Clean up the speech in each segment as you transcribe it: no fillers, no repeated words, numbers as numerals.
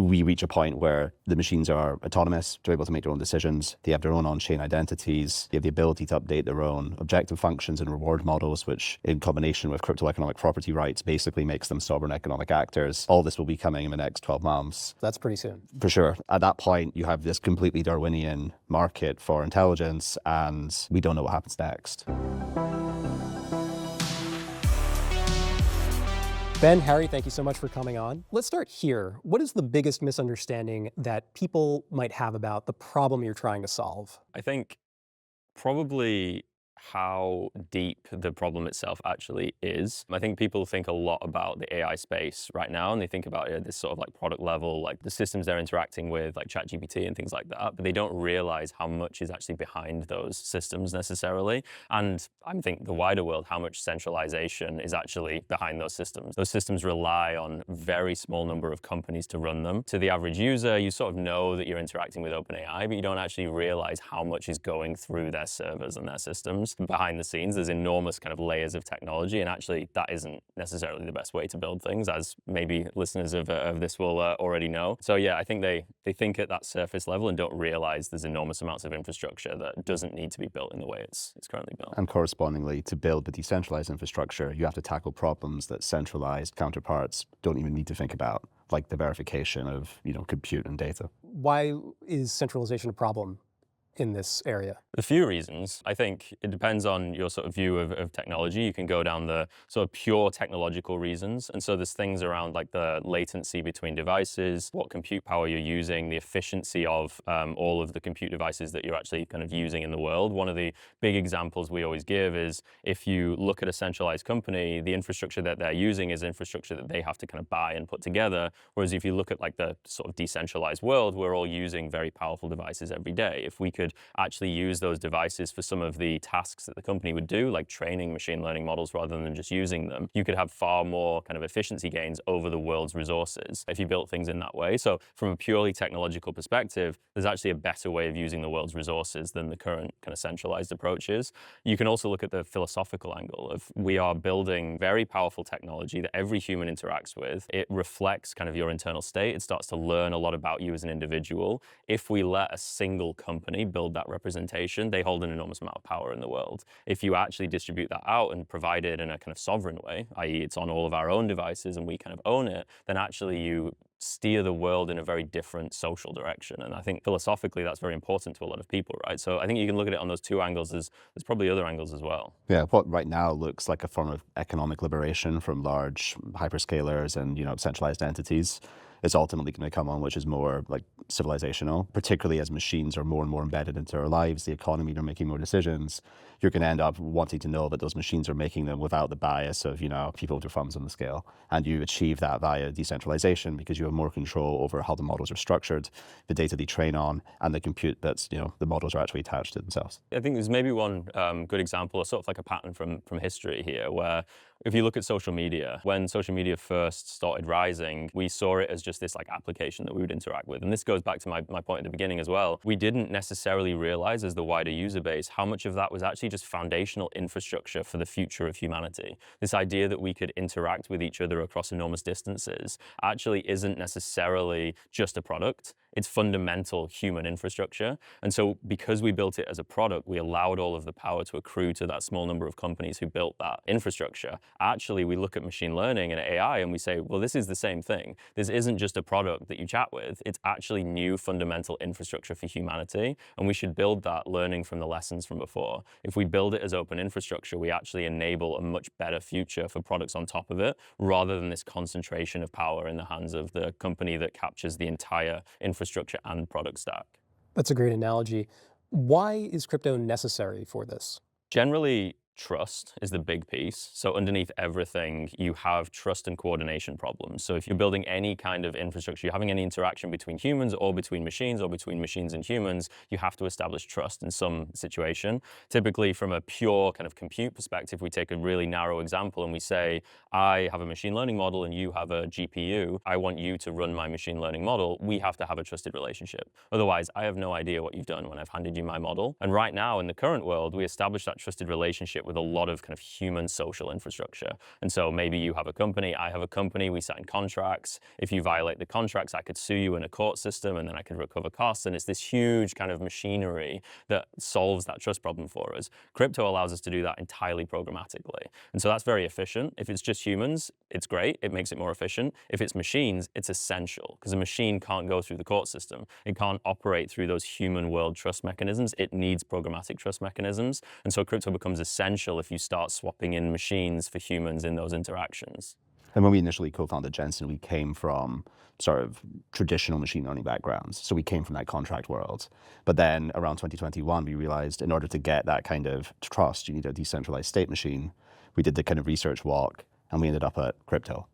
we reach a point where the machines are autonomous, they're able to make their own decisions, they have their own on-chain identities, they have the ability to update their own objective functions and reward models, which in combination with crypto economic property rights basically makes them sovereign economic actors. All this will be coming in the next 12 months. That's pretty soon. For sure. At that point, you have this completely Darwinian market for intelligence, and we don't know what happens next. Ben, Harry, thank you so much for coming on. Let's start here. What is the biggest misunderstanding that people might have about the problem you're trying to solve? I think probably how deep the problem itself actually is. I think people think a lot about the AI space right now, and they think about it at this sort of like product level, like the systems they're interacting with, like ChatGPT and things like that, but they don't realize how much is actually behind those systems necessarily. And I think the wider world, how much centralization is actually behind those systems. Those systems rely on a very small number of companies to run them. To the average user, you sort of know that you're interacting with OpenAI, but you don't actually realize how much is going through their servers and their systems. Behind the scenes, there's enormous kind of layers of technology, and actually that isn't necessarily the best way to build things, as maybe listeners of this will already know. So yeah, I think they think at that surface level and don't realize there's enormous amounts of infrastructure that doesn't need to be built in the way it's currently built. And correspondingly, to build the decentralized infrastructure, you have to tackle problems that centralized counterparts don't even need to think about, like the verification of, compute and data. Why is centralization a problem in this area? A few reasons. I think it depends on your sort of view of technology. You can go down the sort of pure technological reasons. And so there's things around like the latency between devices, what compute power you're using, the efficiency of all of the compute devices that you're actually kind of using in the world. One of the big examples we always give is if you look at a centralized company, the infrastructure that they're using is infrastructure that they have to kind of buy and put together. Whereas if you look at like the sort of decentralized world, we're all using very powerful devices every day. If we could actually use those devices for some of the tasks that the company would do, like training machine learning models rather than just using them, you could have far more kind of efficiency gains over the world's resources if you built things in that way. So from a purely technological perspective, there's actually a better way of using the world's resources than the current kind of centralized approaches. You can also look at the philosophical angle of we are building very powerful technology that every human interacts with. It reflects kind of your internal state. It starts to learn a lot about you as an individual. If we let a single company build that representation, they hold an enormous amount of power in the world. If you actually distribute that out and provide it in a kind of sovereign way, i.e. it's on all of our own devices and we kind of own it, then actually you steer the world in a very different social direction. And I think philosophically that's very important to a lot of people, right? So I think you can look at it on those two angles. There's probably other angles as well. Yeah, what right now looks like a form of economic liberation from large hyperscalers and, centralized entities is ultimately going to come on, which is more like civilizational, particularly as machines are more and more embedded into our lives, the economy, they're making more decisions. You're going to end up wanting to know that those machines are making them without the bias of, people with their thumbs on the scale. And you achieve that via decentralization because you have more control over how the models are structured, the data they train on, and the compute that's, the models are actually attached to themselves. I think there's maybe one good example, or sort of like a pattern from history here, where if you look at social media, when social media first started rising, we saw it as just this like application that we would interact with. And this goes back to my point at the beginning as well. We didn't necessarily realize as the wider user base how much of that was actually just foundational infrastructure for the future of humanity. This idea that we could interact with each other across enormous distances actually isn't necessarily just a product. It's fundamental human infrastructure. And so because we built it as a product, we allowed all of the power to accrue to that small number of companies who built that infrastructure. Actually, we look at machine learning and AI and we say, well, this is the same thing. This isn't just a product that you chat with. It's actually new fundamental infrastructure for humanity. And we should build that learning from the lessons from before. If we build it as open infrastructure, we actually enable a much better future for products on top of it, rather than this concentration of power in the hands of the company that captures the entire infrastructure and product stack. That's a great analogy. Why is crypto necessary for this? Generally, trust is the big piece. So underneath everything, you have trust and coordination problems. So if you're building any kind of infrastructure, you're having any interaction between humans or between machines and humans, you have to establish trust in some situation. Typically from a pure kind of compute perspective, we take a really narrow example and we say, I have a machine learning model and you have a GPU. I want you to run my machine learning model. We have to have a trusted relationship. Otherwise, I have no idea what you've done when I've handed you my model. And right now in the current world, we establish that trusted relationship with a lot of kind of human social infrastructure. And so maybe you have a company, I have a company, we sign contracts. If you violate the contracts, I could sue you in a court system and then I could recover costs. And it's this huge kind of machinery that solves that trust problem for us. Crypto allows us to do that entirely programmatically. And so that's very efficient. If it's just humans, it's great. It makes it more efficient. If it's machines, it's essential because a machine can't go through the court system. It can't operate through those human world trust mechanisms. It needs programmatic trust mechanisms. And so crypto becomes essential if you start swapping in machines for humans in those interactions. And when we initially co-founded Gensyn, we came from sort of traditional machine learning backgrounds. So we came from that contract world. But then around 2021, we realized in order to get that kind of trust, you need a decentralized state machine. We did the kind of research walk and we ended up at crypto.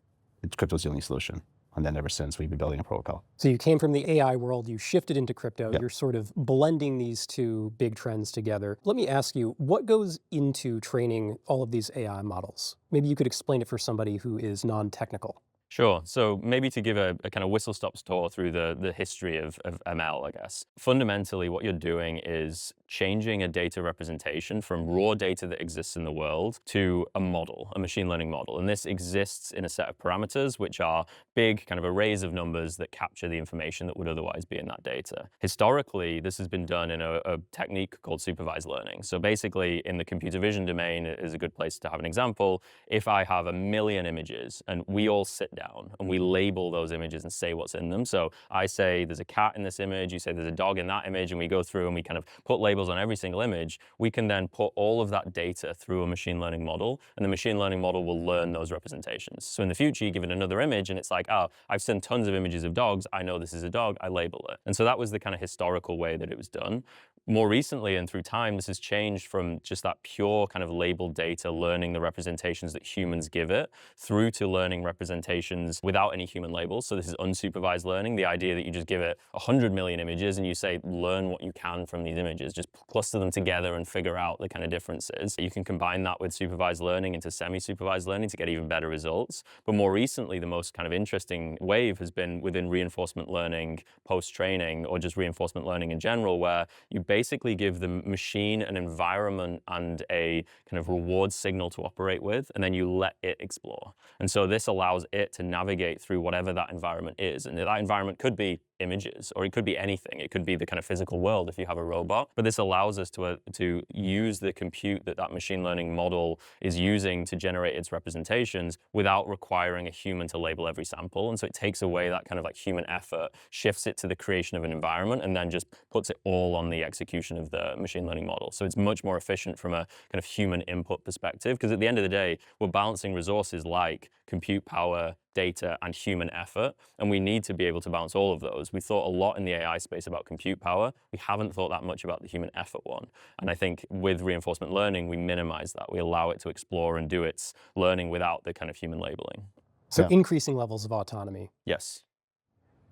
Crypto's the only solution. And then ever since, we've been building a protocol. So you came from the AI world, you shifted into crypto, Yep. You're sort of blending these two big trends together. Let me ask you, what goes into training all of these AI models? Maybe you could explain it for somebody who is non-technical. Sure. So maybe to give a kind of whistle-stop tour through the history of ML, I guess. Fundamentally, what you're doing is changing a data representation from raw data that exists in the world to a model, a machine learning model. And this exists in a set of parameters, which are big kind of arrays of numbers that capture the information that would otherwise be in that data. Historically, this has been done in a technique called supervised learning. So basically, in the computer vision domain is a good place to have an example. If I have 1 million images and we all sit down and we label those images and say what's in them. So I say there's a cat in this image, you say there's a dog in that image, and we go through and we kind of put labels on every single image. We can then put all of that data through a machine learning model, and the machine learning model will learn those representations. So in the future, you give it another image and it's like, oh, I've seen tons of images of dogs, I know this is a dog, I label it. And so that was the kind of historical way that it was done. More recently and through time, this has changed from just that pure kind of labeled data, learning the representations that humans give it, through to learning representations without any human labels. So this is unsupervised learning, the idea that you just give it 100 million images and you say, learn what you can from these images, just cluster them together and figure out the kind of differences. You can combine that with supervised learning into semi-supervised learning to get even better results. But more recently, the most kind of interesting wave has been within reinforcement learning, post-training, or just reinforcement learning in general, where you basically give the machine an environment and a kind of reward signal to operate with, and then you let it explore. And so this allows it to navigate through whatever that environment is. And that environment could be images, or it could be anything. It could be the kind of physical world if you have a robot. But this allows us to use the compute that machine learning model is using to generate its representations without requiring a human to label every sample. And so it takes away that kind of like human effort, shifts it to the creation of an environment, and then just puts it all on the execution of the machine learning model. So it's much more efficient from a kind of human input perspective, because at the end of the day, we're balancing resources like compute power, data, and human effort, and we need to be able to balance all of those. We thought a lot in the AI space about compute power. We haven't thought that much about the human effort one. And I think with reinforcement learning, we minimize that. We allow it to explore and do its learning without the kind of human labeling. So Yeah. increasing levels of autonomy. Yes.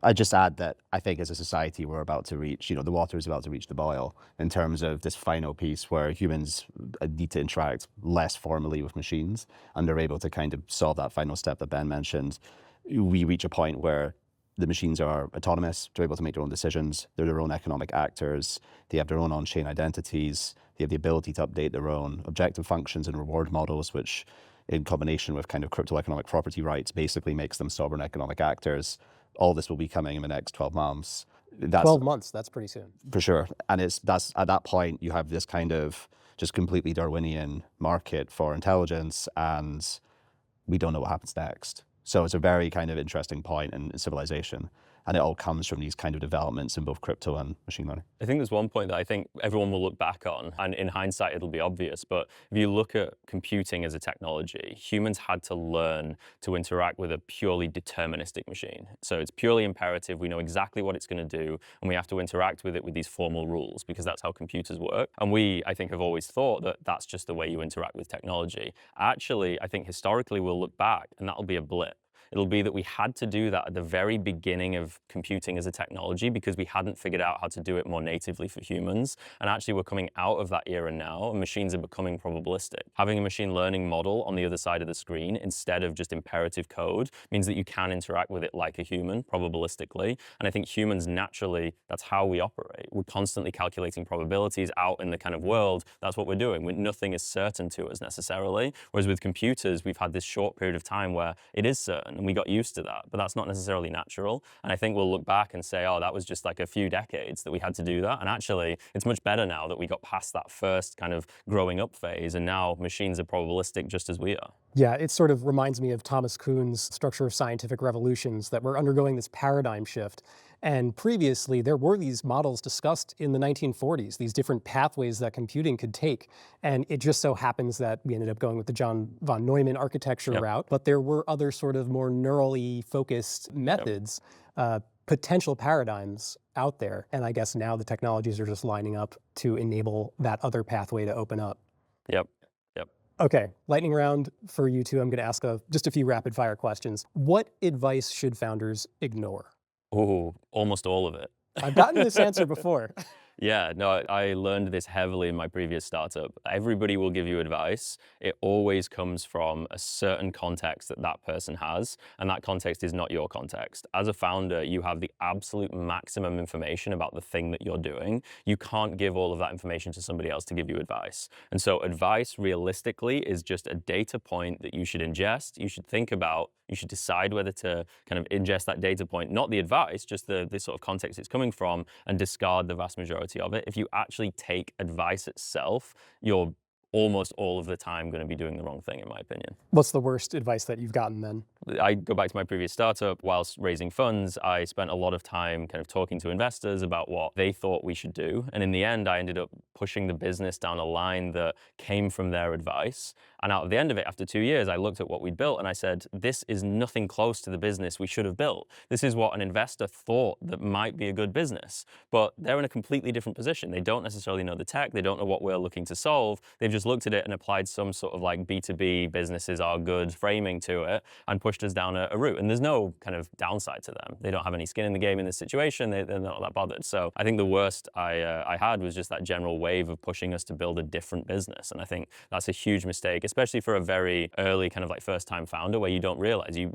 I just add that I think as a society, we're about to reach, the water is about to reach the boil in terms of this final piece where humans need to interact less formally with machines, and they're able to kind of solve that final step that Ben mentioned. We reach a point where the machines are autonomous, they're able to make their own decisions, they're their own economic actors, they have their own on-chain identities, they have the ability to update their own objective functions and reward models, which in combination with kind of crypto economic property rights basically makes them sovereign economic actors. All this will be coming in the next 12 months. That's 12 months, that's pretty soon. for sure. And that's at that point, you have this kind of just completely Darwinian market for intelligence, and we don't know what happens next. So it's a very kind of interesting point in civilization. And it all comes from these kind of developments in both crypto and machine learning. I think there's one point that I think everyone will look back on, and in hindsight, it'll be obvious. But if you look at computing as a technology, humans had to learn to interact with a purely deterministic machine. So it's purely imperative. We know exactly what it's going to do, and we have to interact with it with these formal rules, because that's how computers work. And we, I think, have always thought that that's just the way you interact with technology. Actually, I think historically we'll look back, and that'll be a blip. It'll be that we had to do that at the very beginning of computing as a technology because we hadn't figured out how to do it more natively for humans. And actually, we're coming out of that era now, and machines are becoming probabilistic. Having a machine learning model on the other side of the screen instead of just imperative code means that you can interact with it like a human, probabilistically. And I think humans naturally, that's how we operate. We're constantly calculating probabilities out in the kind of world. That's what we're doing. Nothing is certain to us necessarily. Whereas with computers, we've had this short period of time where it is certain and we got used to that, but that's not necessarily natural. And I think we'll look back and say, oh, that was just like a few decades that we had to do that. And actually, it's much better now that we got past that first kind of growing up phase, and now machines are probabilistic just as we are. Yeah, it sort of reminds me of Thomas Kuhn's Structure of Scientific Revolutions, that we're undergoing this paradigm shift. And previously, there were these models discussed in the 1940s, these different pathways that computing could take. And it just so happens that we ended up going with the John von Neumann architecture route. But there were other sort of more neurally focused methods, potential paradigms out there. And I guess now the technologies are just lining up to enable that other pathway to open up. Yep. Okay, lightning round for you two. I'm going to ask just a few rapid fire questions. What advice should founders ignore? Oh, almost all of it. I've gotten this answer before. Yeah, no, I learned this heavily in my previous startup. Everybody will give you advice. It always comes from a certain context that that person has, and that context is not your context. As a founder, you have the absolute maximum information about the thing that you're doing. You can't give all of that information to somebody else to give you advice. And so advice, realistically, is just a data point that you should ingest, you should think about, you should decide whether to kind of ingest that data point, not the advice, just the sort of context it's coming from, and discard the vast majority of it. If you actually take advice itself, you're almost all of the time going to be doing the wrong thing, in my opinion. What's the worst advice that you've gotten then? I go back to my previous startup. Whilst raising funds, I spent a lot of time kind of talking to investors about what they thought we should do. And in the end, I ended up pushing the business down a line that came from their advice. And out of the end of it, after 2 years, I looked at what we'd built and I said, this is nothing close to the business we should have built. This is what an investor thought that might be a good business. But they're in a completely different position. They don't necessarily know the tech. They don't know what we're looking to solve. They've just looked at it and applied some sort of like B2B businesses are good framing to it and pushed us down a route. And there's no kind of downside to them. They don't have any skin in the game in this situation. They're not that bothered. So I think the worst I had was just that general wave of pushing us to build a different business. And I think that's a huge mistake, especially for a very early kind of like first-time founder where you don't realize you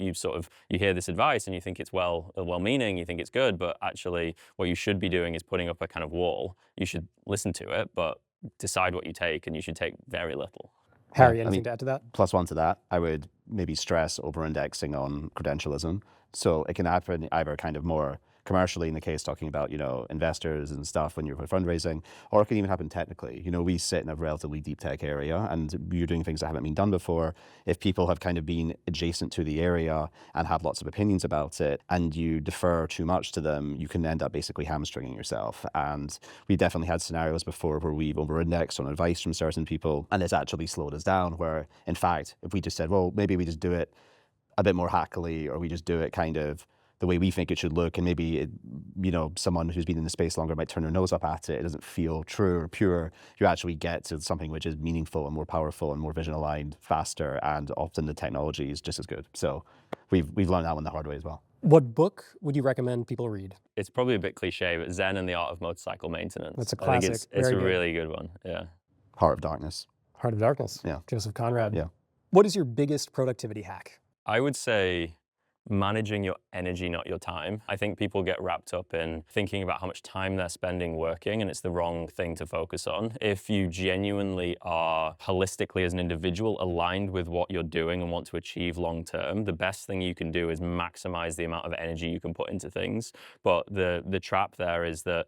hear this advice and you think it's well-meaning, you think it's good, but actually what you should be doing is putting up a kind of wall. You should listen to it, but decide what you take, and you should take very little. Harry, anything to add to that? Plus one to that, I would maybe stress over-indexing on credentialism. So it can happen either kind of more commercially in the case talking about, investors and stuff when you're fundraising, or it can even happen technically. We sit in a relatively deep tech area and you're doing things that haven't been done before. If people have kind of been adjacent to the area and have lots of opinions about it and you defer too much to them, you can end up basically hamstringing yourself. And we definitely had scenarios before where we've over-indexed on advice from certain people and it's actually slowed us down, where in fact, if we just said, well, maybe we just do it a bit more hackily, or we just do it kind of the way we think it should look, and maybe someone who's been in the space longer might turn their nose up at it. It doesn't feel true or pure. You actually get to something which is meaningful and more powerful and more vision aligned faster, and often the technology is just as good. So we've learned that one the hard way as well. What book would you recommend people read? It's probably a bit cliche, but Zen and the Art of Motorcycle Maintenance. That's a classic. I think it's a really good one. Yeah. Heart of Darkness. Heart of Darkness. Yeah. Joseph Conrad. Yeah. What is your biggest productivity hack? I would say managing your energy, not your time. I think people get wrapped up in thinking about how much time they're spending working, and it's the wrong thing to focus on. If you genuinely are holistically as an individual aligned with what you're doing and want to achieve long term, the best thing you can do is maximize the amount of energy you can put into things. But the trap there is that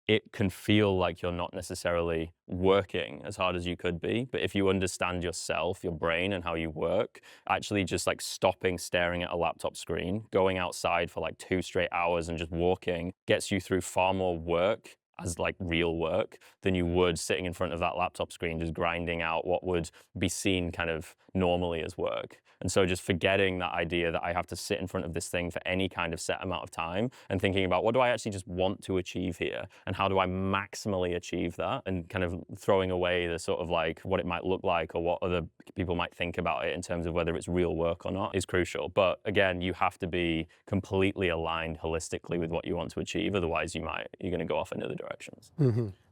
it can feel like you're not necessarily working as hard as you could be. But if you understand yourself, your brain, and how you work, actually just like stopping staring at a laptop screen, going outside for like 2 straight hours and just walking gets you through far more work as like real work than you would sitting in front of that laptop screen just grinding out what would be seen kind of normally as work. And so just forgetting that idea that I have to sit in front of this thing for any kind of set amount of time and thinking about what do I actually just want to achieve here and how do I maximally achieve that, and kind of throwing away the sort of like what it might look like or what other people might think about it in terms of whether it's real work or not is crucial. But again, you have to be completely aligned holistically with what you want to achieve. Otherwise you're going to go off in other directions.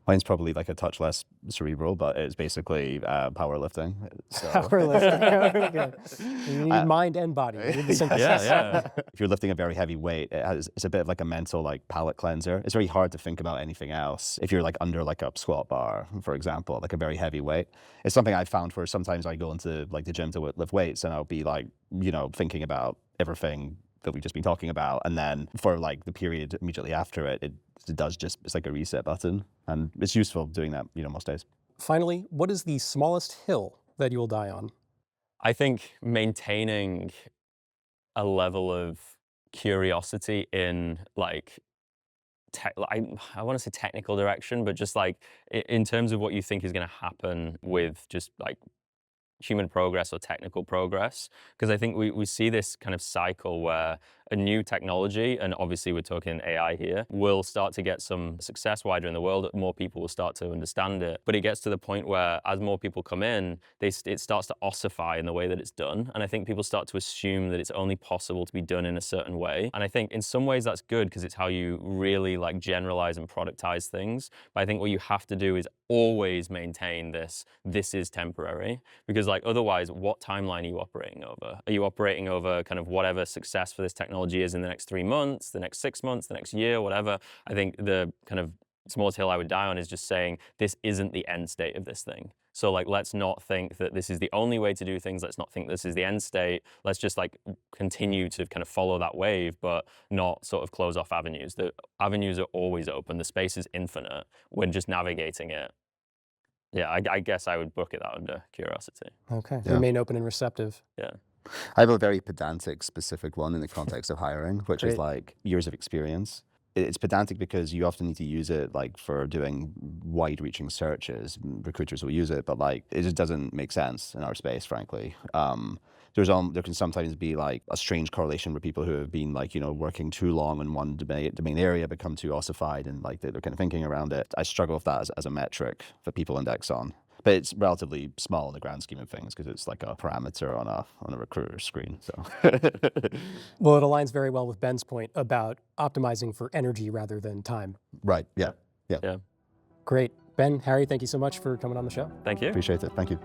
Mine's probably like a touch less cerebral, but it's basically powerlifting. So. Powerlifting. Okay. You need mind and body. You need the synthesis. Yeah. If you're lifting a very heavy weight, it's a bit of like a mental like palate cleanser. It's very hard to think about anything else. If you're like under like a squat bar, for example, like a very heavy weight, it's something I've found where sometimes I go into like the gym to lift weights and I'll be like, you know, thinking about everything that we've just been talking about. And then for like the period immediately after it does just, it's like a reset button. And it's useful doing that, you know, most days. Finally, what is the smallest hill that you will die on? I think maintaining a level of curiosity in like, I want to say technical direction, but just like in terms of what you think is going to happen with just like human progress or technical progress. Because I think we see this kind of cycle where a new technology, and obviously we're talking AI here, will start to get some success wider in the world. More people will start to understand it. But it gets to the point where as more people come in, it starts to ossify in the way that it's done. And I think people start to assume that it's only possible to be done in a certain way. And I think in some ways that's good because it's how you really like generalize and productize things. But I think what you have to do is always maintain this is temporary, because like otherwise what timeline are you operating over? Are you operating over kind of whatever success for this technology is in the next 3 months, the next 6 months, the next year, whatever? I think the kind of smallest hill I would die on is just saying this isn't the end state of this thing. So like, let's not think that this is the only way to do things. Let's not think this is the end state. Let's just like continue to kind of follow that wave, but not sort of close off avenues. The avenues are always open. The space is infinite. We're just navigating it. Yeah, I guess I would bucket that under curiosity. Okay. Yeah. Remain open and receptive. Yeah. I have a very pedantic specific one in the context of hiring, which is Great. like years of experience. It's pedantic because you often need to use it like for doing wide-reaching searches. Recruiters will use it, but like it just doesn't make sense in our space, frankly. There can sometimes be like a strange correlation where people who have been like, you know, working too long in one domain area become too ossified and like they're kind of thinking around it. I struggle with that as a metric for people index on. But it's relatively small in the grand scheme of things because it's like a parameter on a recruiter screen. So, Well, it aligns very well with Ben's point about optimizing for energy rather than time. right, yeah. Great. Ben, Harry, thank you so much for coming on the show. Thank you. Appreciate it. Thank you.